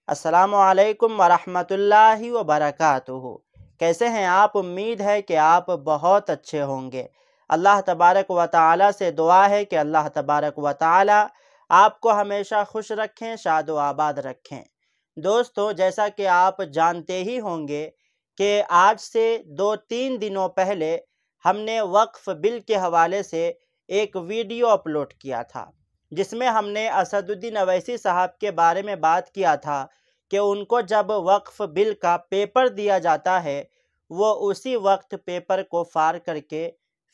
अस्सलामुअलैकुम वरहमतुल्लाहि वबरकातुहू। कैसे हैं आप? उम्मीद है कि आप बहुत अच्छे होंगे। अल्लाह तबारक व तआला से दुआ है कि अल्लाह तबारक व तआला आपको हमेशा खुश रखें, शाद व आबाद रखें। दोस्तों, जैसा कि आप जानते ही होंगे कि आज से 2-3 दिनों पहले हमने वक्फ बिल के हवाले से एक वीडियो अपलोड किया था, जिसमें हमने असदुद्दीन अवैसी साहब के बारे में बात किया था कि उनको जब वक्फ बिल का पेपर दिया जाता है, वो उसी वक्त पेपर को फाड़ करके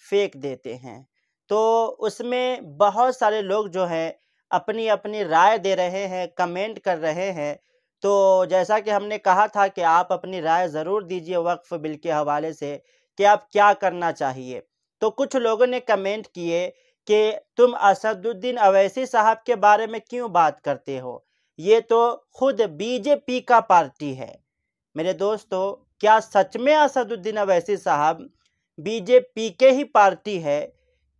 फेंक देते हैं। तो उसमें बहुत सारे लोग जो हैं अपनी अपनी राय दे रहे हैं, कमेंट कर रहे हैं। तो जैसा कि हमने कहा था कि आप अपनी राय ज़रूर दीजिए वक्फ बिल के हवाले से कि आप क्या करना चाहिए। तो कुछ लोगों ने कमेंट किए कि तुम असदुद्दीन अवैसी साहब के बारे में क्यों बात करते हो, ये तो खुद बीजेपी का पार्टी है। मेरे दोस्तों, क्या सच में असदुद्दीन अवैसी साहब बीजेपी के ही पार्टी है?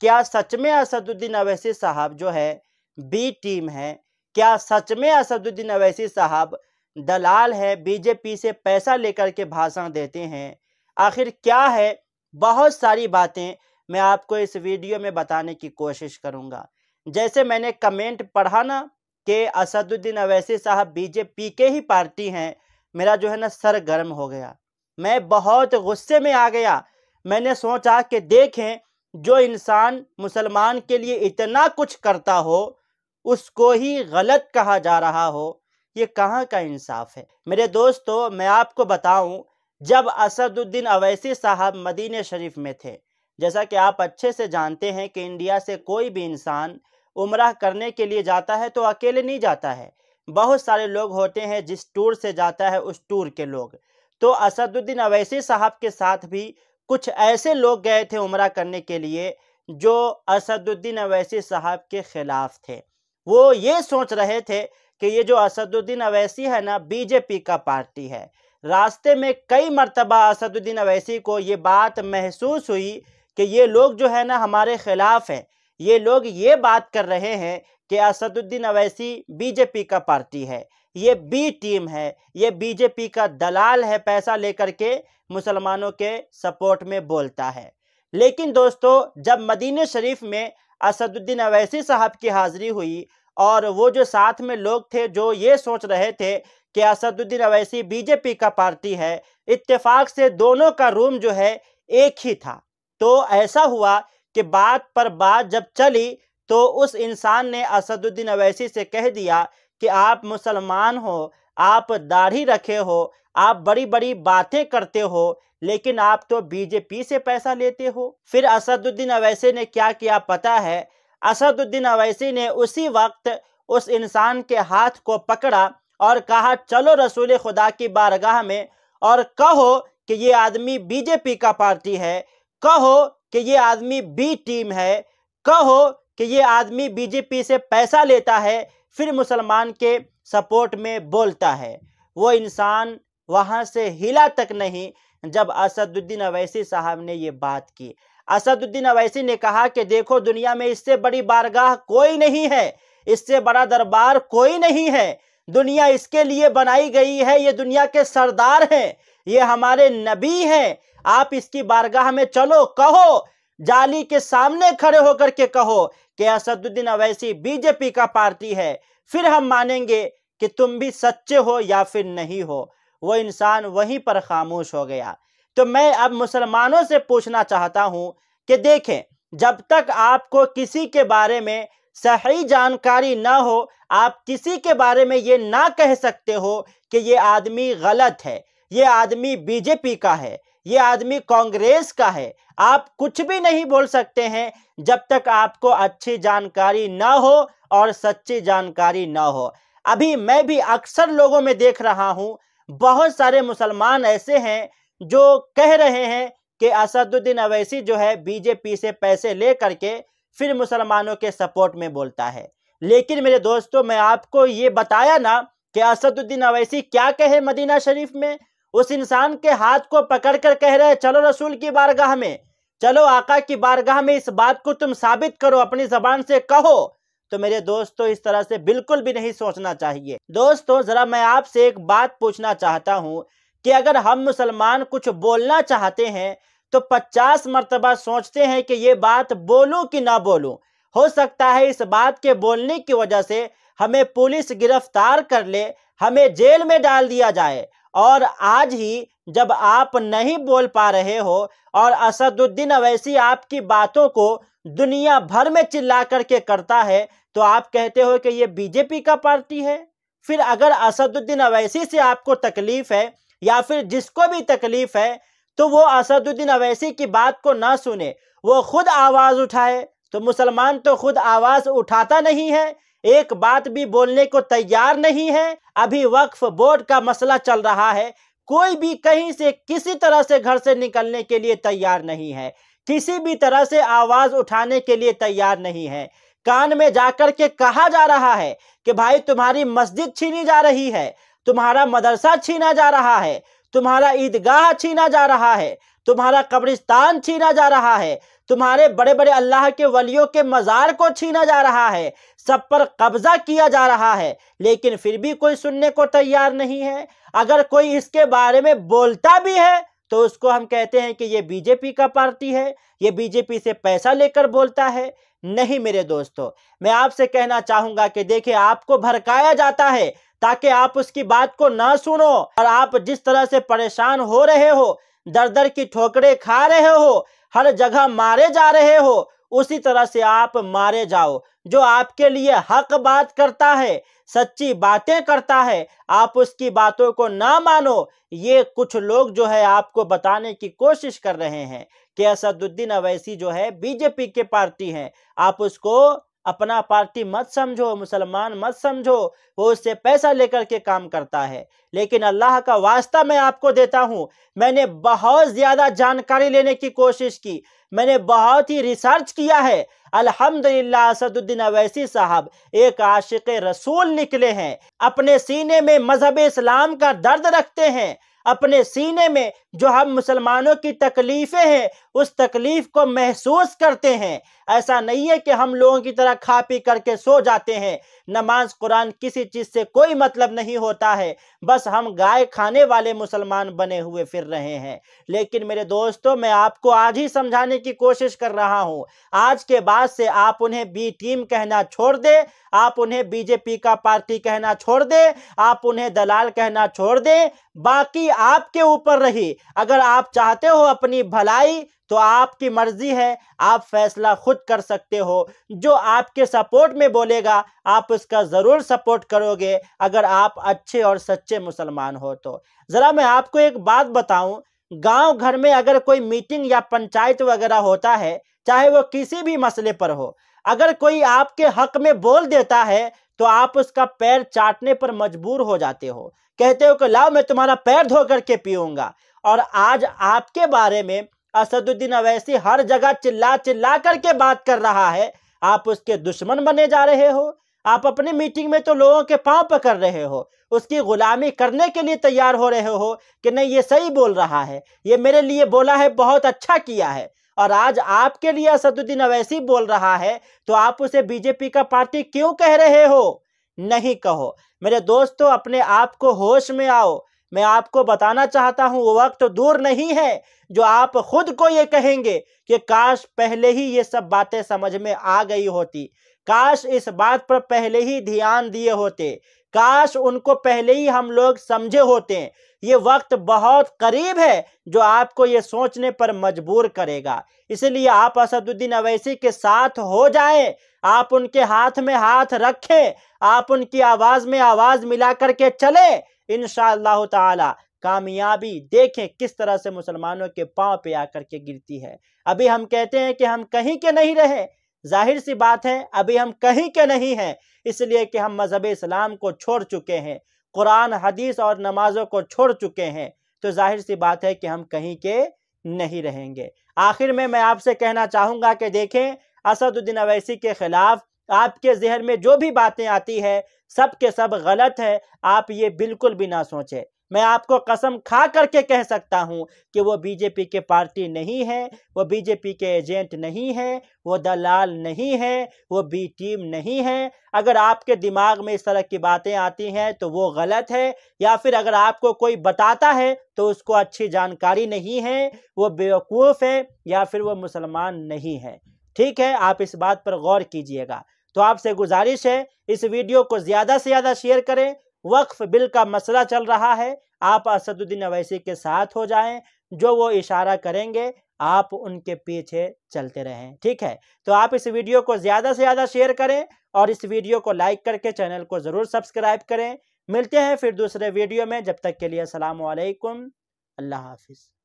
क्या सच में असदुद्दीन अवैसी साहब जो है बी टीम है? क्या सच में असदुद्दीन अवैसी साहब दलाल है, बीजेपी से पैसा लेकर के भाषण देते हैं? आखिर क्या है? बहुत सारी बातें मैं आपको इस वीडियो में बताने की कोशिश करूंगा। जैसे मैंने कमेंट पढ़ा ना कि असदुद्दीन अवैसी साहब बीजेपी के ही पार्टी हैं, मेरा जो है ना सर गर्म हो गया। मैं बहुत गुस्से में आ गया। मैंने सोचा कि देखें, जो इंसान मुसलमान के लिए इतना कुछ करता हो उसको ही गलत कहा जा रहा हो, ये कहाँ का इंसाफ है। मेरे दोस्तों, मैं आपको बताऊं, जब असदुद्दीन अवैसी साहब मदीने शरीफ में थे, जैसा कि आप अच्छे से जानते हैं कि इंडिया से कोई भी इंसान उम्रह करने के लिए जाता है तो अकेले नहीं जाता है, बहुत सारे लोग होते हैं जिस टूर से जाता है उस टूर के लोग। तो असदुद्दीन अवैसी साहब के साथ भी कुछ ऐसे लोग गए थे उम्रह करने के लिए जो असदुद्दीन अवैसी साहब के खिलाफ थे। वो ये सोच रहे थे कि ये जो असदुद्दीन अवैसी है ना, बीजेपी का पार्टी है। रास्ते में कई मर्तबा असदुद्दीन अवैसी को ये बात महसूस हुई कि ये लोग जो है ना हमारे खिलाफ हैं। ये लोग ये बात कर रहे हैं कि असदुद्दीन अवैसी बीजेपी का पार्टी है, ये बी टीम है, ये बीजेपी का दलाल है, पैसा लेकर के मुसलमानों के सपोर्ट में बोलता है। लेकिन दोस्तों, जब मदीने शरीफ में असदुद्दीन अवैसी साहब की हाजिरी हुई और वो जो साथ में लोग थे जो ये सोच रहे थे कि असदुद्दीन अवैसी बीजेपी का पार्टी है, इत्तेफाक से दोनों का रूम जो है एक ही था। तो ऐसा हुआ कि बात पर बात जब चली तो उस इंसान ने असदुद्दीन अवैसी से कह दिया कि आप मुसलमान हो, आप दाढ़ी रखे हो, आप बड़ी बड़ी बातें करते हो, लेकिन आप तो बीजेपी से पैसा लेते हो। फिर असदुद्दीन अवैसी ने क्या किया पता है? असदुद्दीन अवैसी ने उसी वक्त उस इंसान के हाथ को पकड़ा और कहा, चलो रसूल खुदा की बारगाह में और कहो कि ये आदमी बीजेपी का पार्टी है, कहो कि ये आदमी बी टीम है, कहो कि ये आदमी बीजेपी से पैसा लेता है, फिर मुसलमान के सपोर्ट में बोलता है। वो इंसान वहां से हिला तक नहीं जब असदुद्दीन अवैसी साहब ने ये बात की। असदुद्दीन अवैसी ने कहा कि देखो, दुनिया में इससे बड़ी बारगाह कोई नहीं है, इससे बड़ा दरबार कोई नहीं है, दुनिया इसके लिए बनाई गई है, ये दुनिया के सरदार हैं, ये हमारे नबी हैं। आप इसकी बारगाह में चलो, कहो, जाली के सामने खड़े होकर के कहो कि असदुद्दीन अवैसी बीजेपी का पार्टी है, फिर हम मानेंगे कि तुम भी सच्चे हो या फिर नहीं हो। वो इंसान वहीं पर खामोश हो गया। तो मैं अब मुसलमानों से पूछना चाहता हूं कि देखें, जब तक आपको किसी के बारे में सही जानकारी ना हो, आप किसी के बारे में ये ना कह सकते हो कि ये आदमी गलत है, ये आदमी बीजेपी का है, ये आदमी कांग्रेस का है। आप कुछ भी नहीं बोल सकते हैं जब तक आपको अच्छी जानकारी ना हो और सच्ची जानकारी ना हो। अभी मैं भी अक्सर लोगों में देख रहा हूं, बहुत सारे मुसलमान ऐसे हैं जो कह रहे हैं कि असदुद्दीन अवैसी जो है बीजेपी से पैसे ले करके फिर मुसलमानों के सपोर्ट में बोलता है। लेकिन मेरे दोस्तों, मैं आपको ये बताया ना कि असदुद्दीन अवैसी क्या कहे मदीना शरीफ में। उस इंसान के हाथ को पकड़ कर कह रहे, चलो रसूल की बारगाह में, चलो आका की बारगाह में, इस बात को तुम साबित करो, अपनी जबान से कहो। तो मेरे दोस्तों इस तरह से बिल्कुल भी नहीं सोचना चाहिए। दोस्तों ज़रा मैं आपसे एक बात पूछना चाहता हूँ कि अगर हम मुसलमान कुछ बोलना चाहते हैं तो 50 मरतबा सोचते हैं कि ये बात बोलूं कि ना बोलूं। हो सकता है इस बात के बोलने की वजह से हमें पुलिस गिरफ्तार कर ले, हमें जेल में डाल दिया जाए। और आज ही जब आप नहीं बोल पा रहे हो और असदुद्दीन अवैसी आपकी बातों को दुनिया भर में चिल्ला करके करता है तो आप कहते हो कि ये बीजेपी का पार्टी है। फिर अगर असदुद्दीन अवैसी से आपको तकलीफ है या फिर जिसको भी तकलीफ है तो वो असदुद्दीन अवैसी की बात को ना सुने, वो खुद आवाज उठाए। तो मुसलमान तो खुद आवाज उठाता नहीं है, एक बात भी बोलने को तैयार नहीं है। अभी वक्फ बोर्ड का मसला चल रहा है, कोई भी कहीं से किसी तरह से घर से निकलने के लिए तैयार नहीं है, किसी भी तरह से आवाज उठाने के लिए तैयार नहीं है। कान में जाकर के कहा जा रहा है कि भाई तुम्हारी मस्जिद छीनी जा रही है, तुम्हारा मदरसा छीना जा रहा है, तुम्हारा ईदगाह छीना जा रहा है, तुम्हारा कब्रिस्तान छीना जा रहा है, तुम्हारे बड़े बड़े अल्लाह के वलियों के मज़ार को छीना जा रहा है, सब पर कब्जा किया जा रहा है। लेकिन फिर भी कोई सुनने को तैयार नहीं है। अगर कोई इसके बारे में बोलता भी है तो उसको हम कहते हैं कि ये बीजेपी का पार्टी है, ये बीजेपी से पैसा लेकर बोलता है। नहीं मेरे दोस्तों, मैं आपसे कहना चाहूंगा कि देखिए आपको भड़काया जाता है ताकि आप उसकी बात को ना सुनो, और आप जिस तरह से परेशान हो रहे हो, दर दर की ठोकरें खा रहे हो, हर जगह मारे जा रहे हो, उसी तरह से आप मारे जाओ। जो आपके लिए हक बात करता है, सच्ची बातें करता है, आप उसकी बातों को ना मानो। ये कुछ लोग जो है आपको बताने की कोशिश कर रहे हैं कि असदुद्दीन अवैसी जो है बीजेपी के पार्टी हैं। आप उसको अपना पार्टी मत समझो, मुसलमान मत समझो, वो उससे पैसा लेकर के काम करता है। लेकिन अल्लाह का वास्ता मैं आपको देता हूँ, मैंने बहुत ज्यादा जानकारी लेने की कोशिश की, मैंने बहुत ही रिसर्च किया है। अल्हम्दुलिल्लाह असदुद्दीन अवैसी साहब एक आशिक रसूल निकले हैं, अपने सीने में मजहब इस्लाम का दर्द रखते हैं, अपने सीने में जो हम मुसलमानों की तकलीफें हैं उस तकलीफ को महसूस करते हैं। ऐसा नहीं है कि हम लोगों की तरह खा पी करके सो जाते हैं, नमाज कुरान किसी चीज से कोई मतलब नहीं होता है, बस हम गाय खाने वाले मुसलमान बने हुए फिर रहे हैं। लेकिन मेरे दोस्तों मैं आपको आज ही समझाने की कोशिश कर रहा हूं, आज के बाद से आप उन्हें बी टीम कहना छोड़ दे, आप उन्हें बीजेपी का पार्टी कहना छोड़ दे, आप उन्हें दलाल कहना छोड़ दे, बाकी आपके ऊपर रही। अगर आप चाहते हो अपनी भलाई तो आपकी मर्जी है, आप फैसला खुद कर सकते हो। जो आपके सपोर्ट में बोलेगा आप उसका जरूर सपोर्ट करोगे अगर आप अच्छे और सच्चे मुसलमान हो तो। जरा मैं आपको एक बात बताऊं, गांव घर में अगर कोई मीटिंग या पंचायत वगैरह होता है, चाहे वो किसी भी मसले पर हो, अगर कोई आपके हक में बोल देता है तो आप उसका पैर चाटने पर मजबूर हो जाते हो, कहते हो कि लाओ मैं तुम्हारा पैर धो करके पीऊंगा। और आज आपके बारे में असदुद्दीन अवैसी हर जगह चिल्ला चिल्ला करके बात कर रहा है, आप उसके दुश्मन बने जा रहे हो। आप अपनी मीटिंग में तो लोगों के पांव पकड़ रहे हो, उसकी गुलामी करने के लिए तैयार हो रहे हो कि नहीं ये सही बोल रहा है, ये मेरे लिए बोला है, बहुत अच्छा किया है। और आज आपके लिए असदुद्दीन अवैसी बोल रहा है तो आप उसे बीजेपी का पार्टी क्यों कह रहे हो? नहीं कहो। मेरे दोस्तों अपने आप को होश में आओ। मैं आपको बताना चाहता हूं वो वक्त तो दूर नहीं है जो आप खुद को ये कहेंगे कि काश पहले ही ये सब बातें समझ में आ गई होती, काश इस बात पर पहले ही ध्यान दिए होते, काश उनको पहले ही हम लोग समझे होते। ये वक्त बहुत करीब है जो आपको ये सोचने पर मजबूर करेगा। इसलिए आप असदुद्दीन अवैसी के साथ हो जाएं, आप उनके हाथ में हाथ रखें, आप उनकी आवाज में आवाज मिला करके चले। इंशाअल्लाह ताला कामयाबी देखें किस तरह से मुसलमानों के पांव पे आकर के गिरती है। अभी हम कहते हैं कि हम कहीं के नहीं रहे, जाहिर सी बात है अभी हम कहीं के नहीं हैं, इसलिए कि हम मजहब इस्लाम को छोड़ चुके हैं, कुरान हदीस और नमाजों को छोड़ चुके हैं, तो जाहिर सी बात है कि हम कहीं के नहीं रहेंगे। आखिर में मैं आपसे कहना चाहूंगा कि देखें असदुद्दीन अवैसी के खिलाफ आपके जहन में जो भी बातें आती है सब के सब गलत है, आप ये बिल्कुल भी ना सोचें। मैं आपको कसम खा करके कह सकता हूं कि वो बीजेपी के पार्टी नहीं है, वो बीजेपी के एजेंट नहीं है, वो दलाल नहीं है, वो बी टीम नहीं है। अगर आपके दिमाग में इस तरह की बातें आती हैं तो वो गलत है, या फिर अगर आपको कोई बताता है तो उसको अच्छी जानकारी नहीं है, वो बेवकूफ़ है या फिर वो मुसलमान नहीं है। ठीक है, आप इस बात पर गौर कीजिएगा। तो आपसे गुजारिश है, इस वीडियो को ज़्यादा से ज़्यादा शेयर करें। वक्फ बिल का मसला चल रहा है, आप असदुद्दीन अवैसी के साथ हो जाएं, जो वो इशारा करेंगे आप उनके पीछे चलते रहें। ठीक है, तो आप इस वीडियो को ज़्यादा से ज़्यादा शेयर करें और इस वीडियो को लाइक करके चैनल को ज़रूर सब्सक्राइब करें। मिलते हैं फिर दूसरे वीडियो में, जब तक के लिए अस्सलाम वालेकुम, अल्लाह हाफिज़।